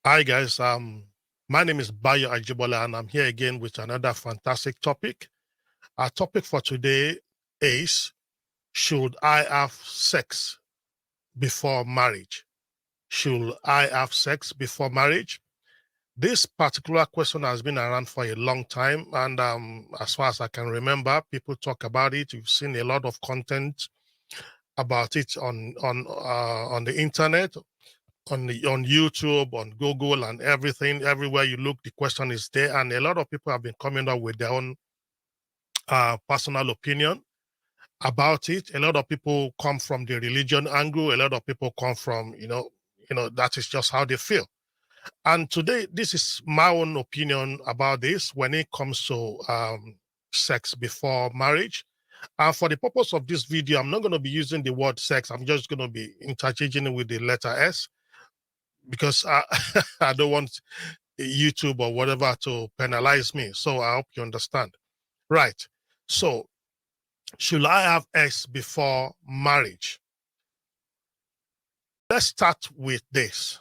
Hi guys, my name is Bayo Ajibola and I'm here again with another fantastic topic. Our topic for today is, should I have sex before marriage? Should I have sex before marriage? This particular question has been around for a long time, and as far as I can remember, people talk about it. You've seen a lot of content about it on the internet, on YouTube, on Google, and everything. Everywhere you look, the question is there, and a lot of people have been coming up with their own personal opinion about it. A lot of people come from the religion angle. A lot of people come from that is just how they feel. And today, this is my own opinion about this when it comes to sex before marriage. And for the purpose of this video, I'm not going to be using the word sex. I'm just going to be interchanging it with the letter S because I don't want YouTube or whatever to penalize me. So I hope you understand. Right. So, should I have sex before marriage? Let's start with this.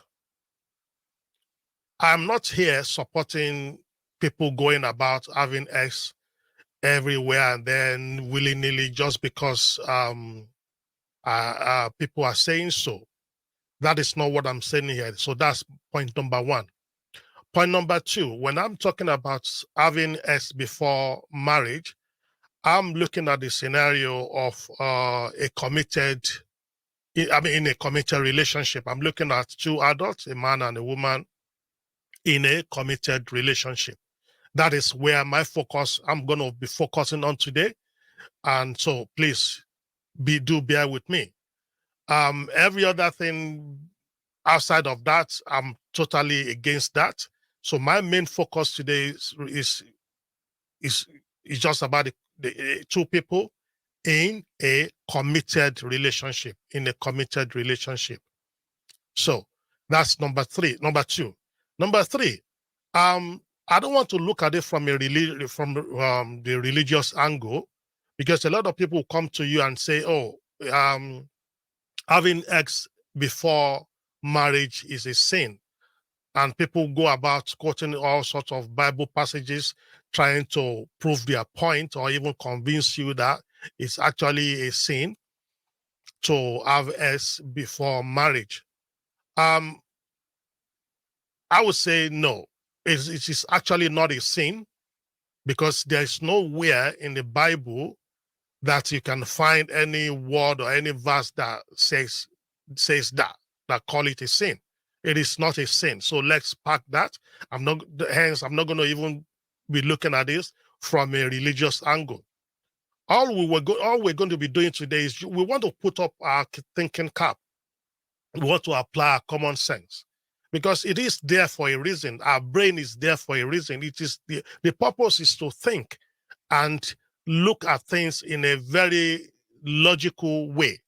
I'm not here supporting people going about having sex everywhere and then willy-nilly just because people are saying so. That is not what I'm saying here. So that's point number one. Point number two, when I'm talking about having sex before marriage, I'm looking at the scenario of in a committed relationship. I'm looking at two adults, a man and a woman, in a committed relationship. That is where I'm going to be focusing on today. And so please do bear with me. Every other thing outside of that, I'm totally against that. So my main focus today is just about the two people in a committed relationship. So that's number three. Number two. Number three. I don't want to look at it from the religious angle, because a lot of people come to you and say, "Oh, having sex before marriage is a sin," and people go about quoting all sorts of Bible passages, trying to prove their point or even convince you that it's actually a sin to have sex before marriage. Um, I would say no. It is actually not a sin, because there's nowhere in the Bible that you can find any word or any verse that says that call it a sin. It is not a sin. So let's park that. I'm not going to even be looking at this from a religious angle. All we're going to be doing today is we want to put up our thinking cap. We want to apply our common sense, because it is there for a reason. Our brain is there for a reason. It is the purpose is to think and look at things in a very logical way.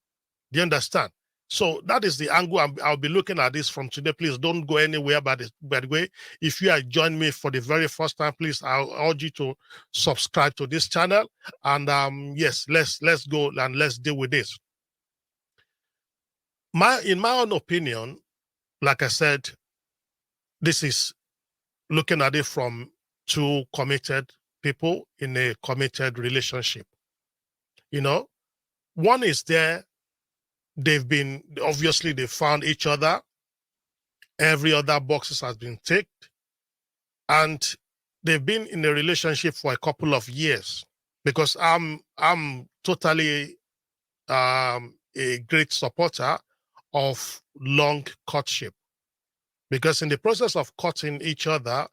Do you understand? So that is the angle I'll be looking at this from today. Please don't go anywhere. By the way, if you are joining me for the very first time, please, I'll urge you to subscribe to this channel. And yes, let's go and let's deal with this. In my own opinion, like I said, this is looking at it from two committed people in a committed relationship. One is there. They found each other. Every other boxes has been ticked, and they've been in a relationship for a couple of years. Because I'm totally a great supporter of long courtship, because in the process of courting each other,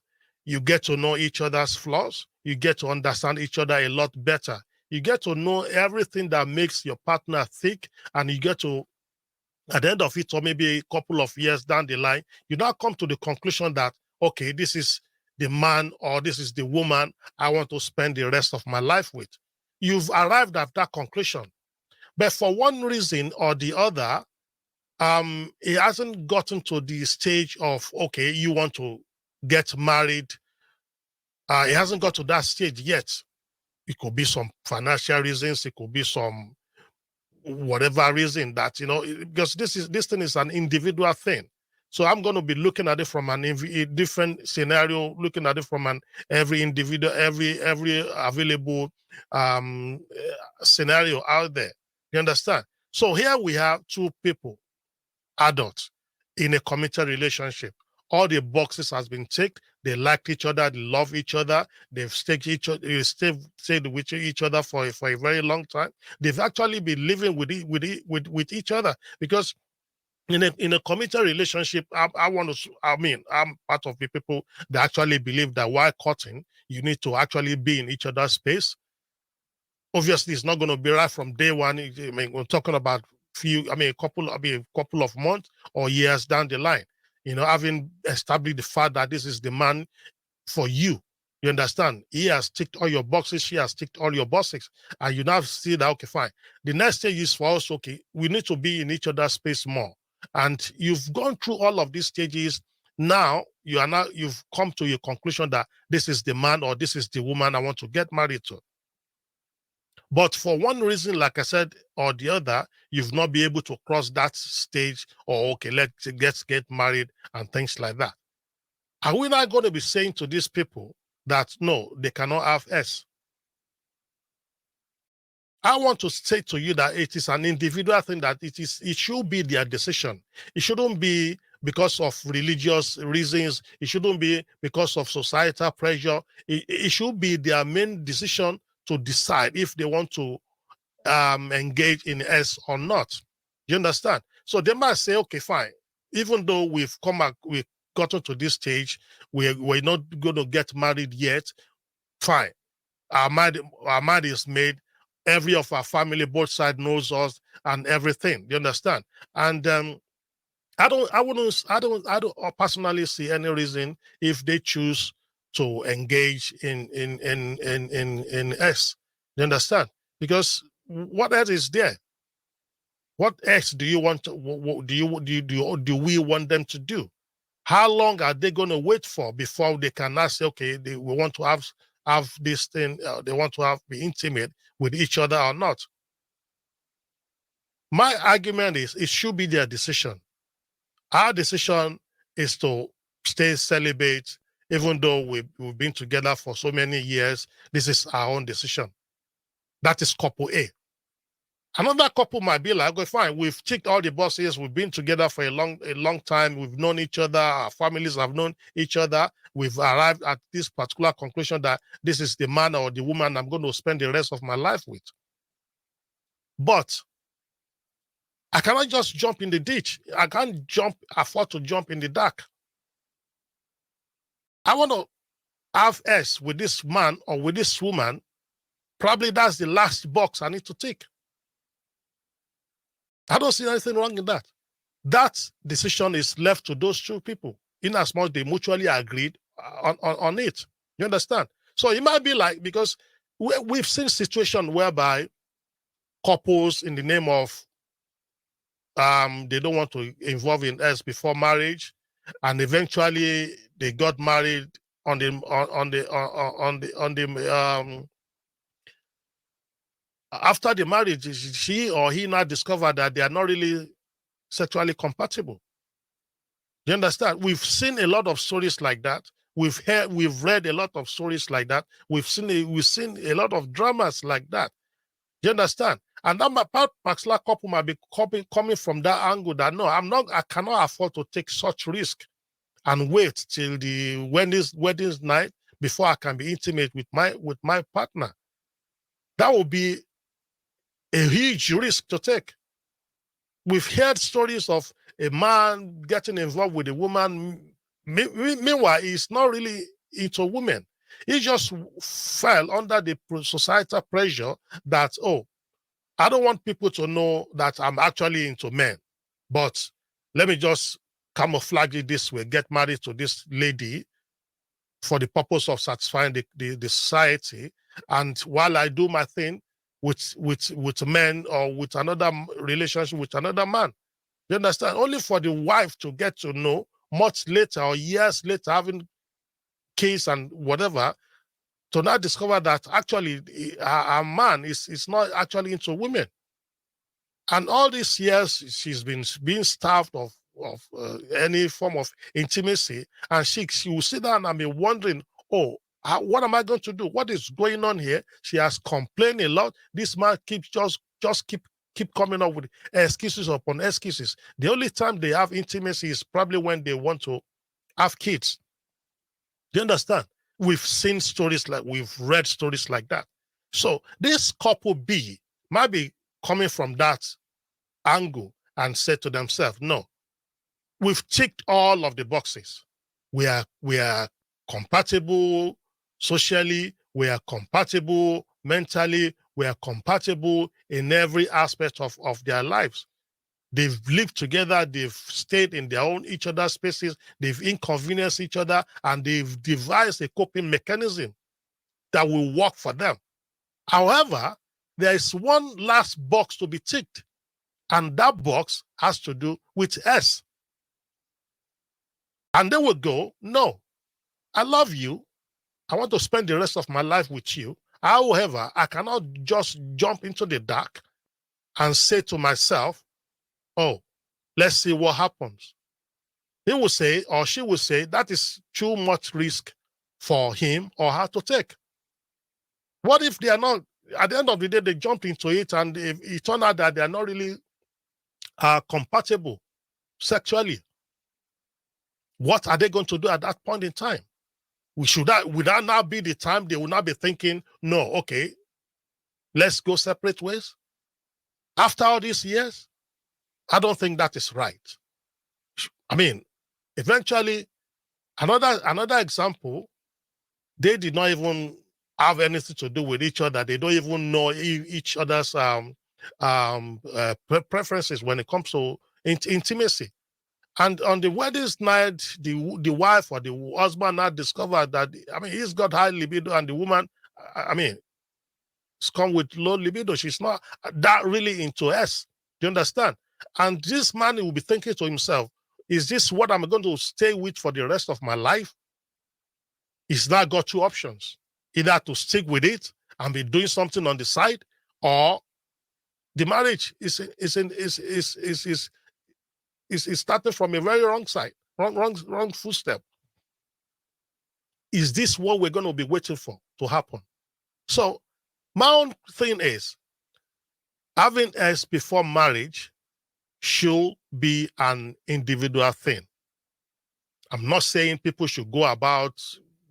you get to know each other's flaws, you get to understand each other a lot better, you get to know everything that makes your partner tick, and you get to, at the end of it, or maybe a couple of years down the line, you now come to the conclusion that, okay, this is the man or this is the woman I want to spend the rest of my life with. You've arrived at that conclusion. But for one reason or the other, it hasn't gotten to the stage of, okay, you want to get married. It hasn't got to that stage yet. It could be some financial reasons. It could be some whatever reason that, because this thing is an individual thing. So I'm going to be looking at it from a different scenario, looking at it from every individual, every available scenario out there. You understand? So here we have two people, adults, in a committed relationship. All the boxes has been ticked. They like each other. They love each other. They've stayed with each other for a very long time. They've actually been living with each other, because in a committed relationship, I'm part of the people that actually believe that while courting, you need to actually be in each other's space. Obviously, it's not going to be right from day one. I mean, we're talking about a couple of months or years down the line. Having established the fact that this is the man for you. You understand? He has ticked all your boxes. She has ticked all your boxes. And you now see that, okay, fine. The next stage is for us, okay, we need to be in each other's space more. And you've gone through all of these stages. Now you've come to your conclusion that this is the man or this is the woman I want to get married to. But for one reason, like I said, or the other, you've not been able to cross that stage, or okay, let's get married and things like that. Are we not going to be saying to these people that no, they cannot have S? I want to say to you that it is an individual thing, that it should be their decision. It shouldn't be because of religious reasons. It shouldn't be because of societal pressure. It should be their main decision to decide if they want to engage in S or not. You understand? So they might say, okay, fine. Even though we've gotten to this stage, we're not going to get married yet. Fine. Our mind is made. Every of our family, both sides, knows us and everything. You understand? And I don't personally see any reason if they choose to engage in S. You understand? Because what else is there? What else do you want to, do we want them to do? How long are they going to wait for before they can now say, okay, we want to have this thing, they want to be intimate with each other or not? My argument is it should be their decision. Our decision is to stay celibate, even though we've been together for so many years. This is our own decision. That is couple A. Another couple might be like, okay, fine, we've ticked all the boxes, we've been together for a long time, we've known each other, our families have known each other, we've arrived at this particular conclusion that this is the man or the woman I'm going to spend the rest of my life with. But I cannot just jump in the ditch. I can't afford to jump in the dark. I want to have S with this man or with this woman. Probably that's the last box I need to tick. I don't see anything wrong in that. That decision is left to those two people, in as much they mutually agreed on it. You understand? So it might be like, because we've seen situations whereby couples, in the name of they don't want to involve in S before marriage, and eventually they got married after the marriage, she or he now discovered that they are not really sexually compatible. You understand? We've seen a lot of stories like that. We've read a lot of stories like that. We've seen a lot of dramas like that. You understand? And that particular couple might be coming from that angle that no, I cannot afford to take such risk and wait till the wedding night before I can be intimate with my partner. That would be a huge risk to take. We've heard stories of a man getting involved with a woman. Meanwhile, he's not really into women. He just fell under the societal pressure that, oh, I don't want people to know that I'm actually into men, but let me just camouflage it this way, get married to this lady for the purpose of satisfying the society. And while I do my thing with men or with another relationship with another man, you understand? Only for the wife to get to know much later or years later, having kids and whatever, to now discover that actually a man is not actually into women. And all these years, she's been being starved of any form of intimacy, and she will sit down and be wondering, oh, what am I going to do? What is going on here? She has complained a lot. This man keeps just keep coming up with excuses upon excuses. The only time they have intimacy is probably when they want to have kids. Do you understand? We've read stories like that. So this couple B might be coming from that angle and said to themselves, no, we've ticked all of the boxes. We are compatible socially, we are compatible mentally, we are compatible in every aspect of their lives. They've lived together, they've stayed in their own each other's spaces, they've inconvenienced each other, and they've devised a coping mechanism that will work for them. However, there is one last box to be ticked, and that box has to do with S. And they will go, no, I love you. I want to spend the rest of my life with you. However, I cannot just jump into the dark and say to myself, oh, let's see what happens. He will say, or she will say, that is too much risk for him or her to take. What if they are not, at the end of the day, they jump into it and it turns out that they are not really compatible sexually? What are they going to do at that point in time? Would that now be the time they will not be thinking, no, okay, let's go separate ways? After all these years? I don't think that is right. I mean, eventually, another example, they did not even have anything to do with each other. They don't even know each other's preferences when it comes to intimacy. And on the wedding night, the wife or the husband now discovered that, he's got high libido, and the woman, it's come with low libido. She's not that really into us. Do you understand? And this man will be thinking to himself, is this what I'm going to stay with for the rest of my life? He's now got two options, either to stick with it and be doing something on the side, or the marriage is starting from a very wrong side, wrong footstep. Is this what we're going to be waiting for to happen? So my own thing is, having sex before marriage should be an individual thing. I'm not saying people should go about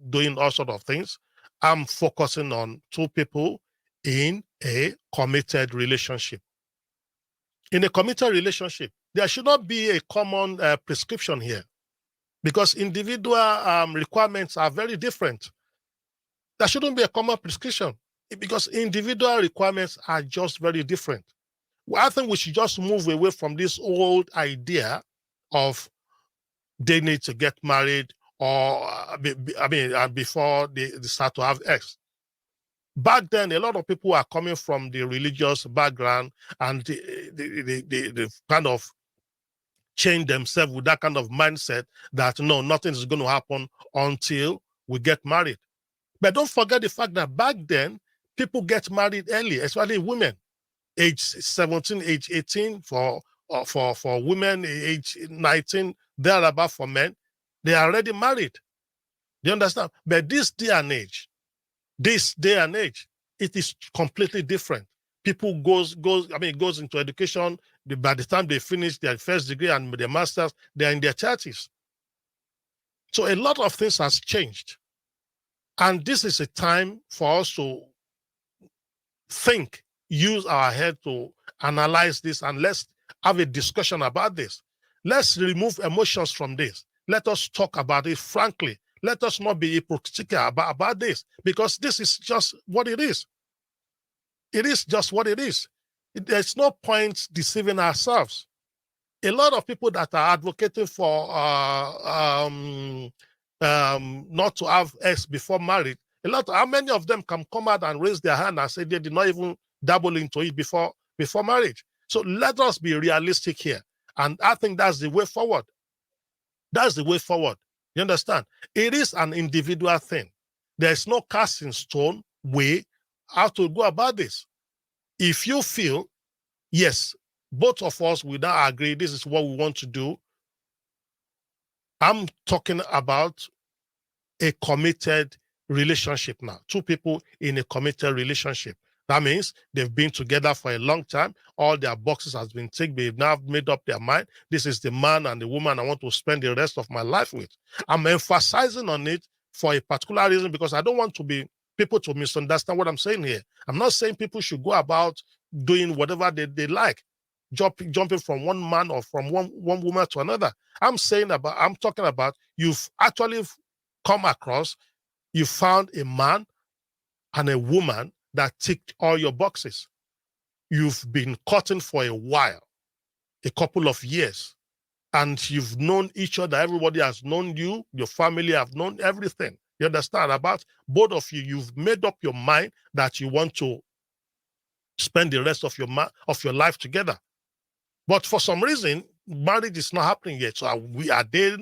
doing all sorts of things. I'm focusing on two people in a committed relationship. In a committed relationship, there should not be a common prescription here, because individual requirements are very different. There shouldn't be a common prescription because individual requirements are just very different. Well, I think we should just move away from this old idea of they need to get married or, before they start to have sex. Back then, a lot of people are coming from the religious background, and they kind of change themselves with that kind of mindset that, no, nothing is going to happen until we get married. But don't forget the fact that back then, people get married early, especially women. Age 17, age 18 for women, age 19, thereabout for men, they are already married. Do you understand? But this day and age, it is completely different. People goes into education. By the time they finish their first degree and their masters, they're in their 30s. So a lot of things has changed. And this is a time for us to think, use our head to analyze this, and let's have a discussion about this. Let's remove emotions from this. Let us talk about it frankly. Let us not be hypocritical about this, because this is just what it is. It is just what it is. There's no point deceiving ourselves. A lot of people that are advocating for not to have sex before marriage, how many of them can come out and raise their hand and say they did not even dabble into it before marriage? So let us be realistic here. And I think that's the way forward. That's the way forward. You understand? It is an individual thing. There's no cast in stone way how to go about this. If you feel, yes, both of us will now agree this is what we want to do, I'm talking about a committed relationship now. Two people in a committed relationship. That means they've been together for a long time. All their boxes has been ticked. They've now made up their mind. This is the man and the woman I want to spend the rest of my life with. I'm emphasizing on it for a particular reason because I don't want to be people to misunderstand what I'm saying here. I'm not saying people should go about doing whatever they like, jumping from one man or from one woman to another. I'm talking about you've actually come across, you found a man and a woman that ticked all your boxes. You've been courting for a while, a couple of years, and you've known each other. Everybody has known you, your family have known everything. You understand? About both of you, you've made up your mind that you want to spend the rest of your life together. But for some reason, marriage is not happening yet. So are they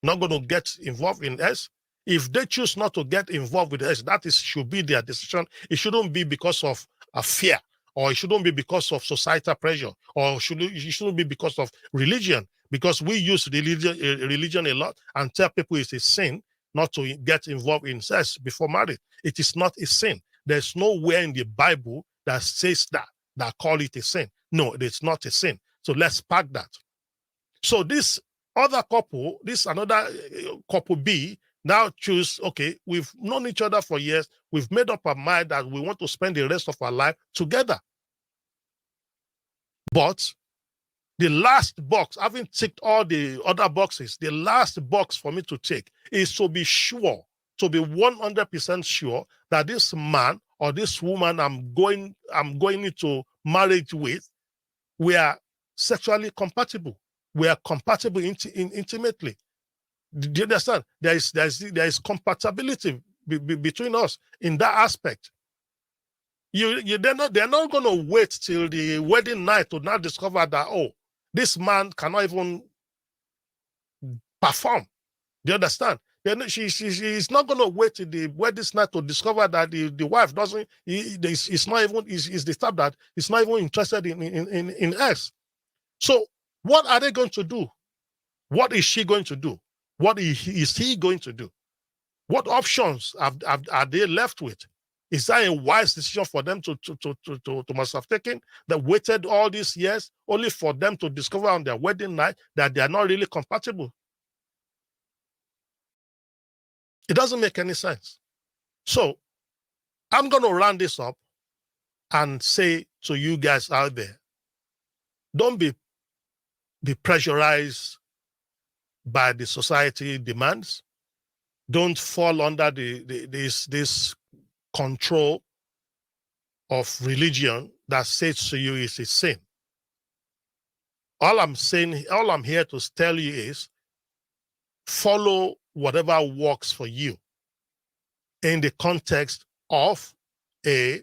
not going to get involved in us? If they choose not to get involved with us, should be their decision. It shouldn't be because of a fear, or it shouldn't be because of societal pressure, or it shouldn't be because of religion. Because we use religion a lot and tell people it's a sin not to get involved in sex before marriage. It is not a sin. There's nowhere in the Bible that says that call it a sin. No, it's not a sin. So let's pack that. So this other couple, this another couple B, now choose, okay, we've known each other for years. We've made up our mind that we want to spend the rest of our life together. But the last box, having ticked all the other boxes, the last box for me to tick is to be sure, to be 100% sure that this man or this woman I'm going into marriage with, we are sexually compatible. We are compatible intimately. Do you understand? There is compatibility between us in that aspect. They're not going to wait till the wedding night to now discover that, oh, this man cannot even perform. Do you understand? She's not going to wait till the wedding night to discover that the wife doesn't. It's not even. Is the type that is not even interested in us. So what are they going to do? What is she going to do? What is he going to do? What options are they left with? Is that a wise decision for them to must have taken, that waited all these years only for them to discover on their wedding night that they are not really compatible? It doesn't make any sense. So I'm going to round this up and say to you guys out there, don't be pressurized by the society demands. Don't fall under this control of religion that says to you is a sin. All I'm here to tell you is follow whatever works for you in the context of a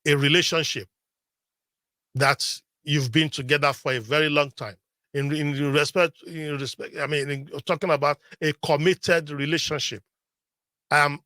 relationship that you've been together for a very long time. In respect, I mean, talking about a committed relationship. I'm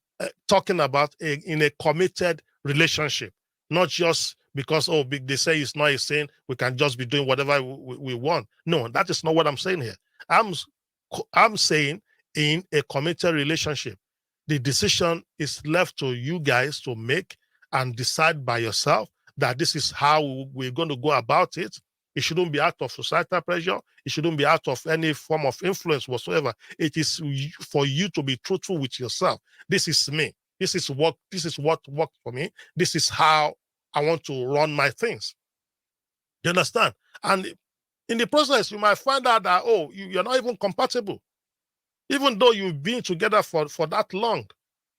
talking about in a committed relationship, not just because, oh, they say it's not a sin, we can just be doing whatever we want. No, that is not what I'm saying here. I'm saying in a committed relationship, the decision is left to you guys to make and decide by yourself that this is how we're going to go about it. It shouldn't be out of societal pressure. It shouldn't be out of any form of influence whatsoever. It is for you to be truthful with yourself. This is me. This is what worked for me. This is how I want to run my things. You understand? And in the process, you might find out that, oh, you're not even compatible, even though you've been together for that long.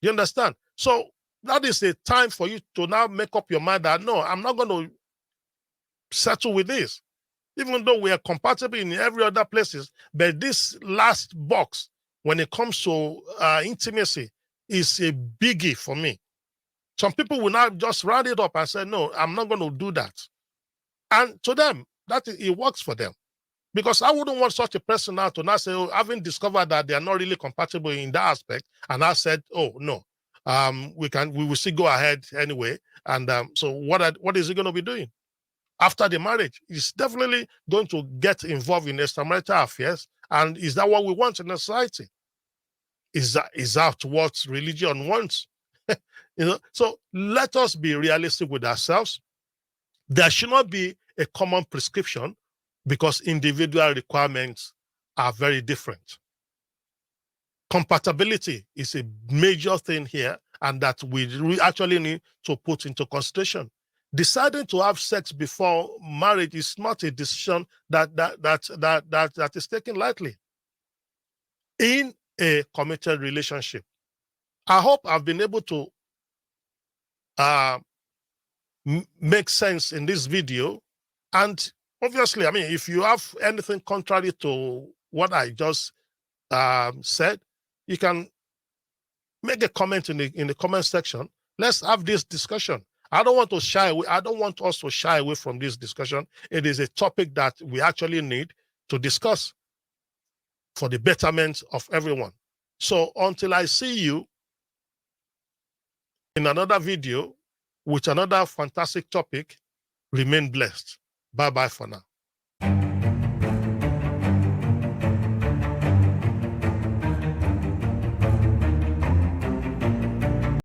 You understand? So that is a time for you to now make up your mind that, no, I'm not going to settle with this. Even though we are compatible in every other places, but this last box, when it comes to intimacy, is a biggie for me. Some people will now just round it up and say, no, I'm not going to do that. And to them, it works for them. Because I wouldn't want such a person now to now say, oh, having discovered that they are not really compatible in that aspect, and I said, oh, no, we will still go ahead anyway. And so what is he going to be doing? after the marriage. He's definitely going to get involved in extramarital affairs. And is that what we want in a society? Is that what religion wants? So let us be realistic with ourselves. There should not be a common prescription because individual requirements are very different. Compatibility is a major thing here, and that we actually need to put into consideration. Deciding to have sex before marriage is not a decision that is taken lightly in a committed relationship. I hope I've been able to make sense in this video. And obviously, I mean, if you have anything contrary to what I just said, you can make a comment in the comment section. Let's have this discussion. I don't want to shy away. I don't want us to shy away from this discussion. It is a topic that we actually need to discuss for the betterment of everyone. So until I see you in another video with another fantastic topic, remain blessed. Bye-bye for now.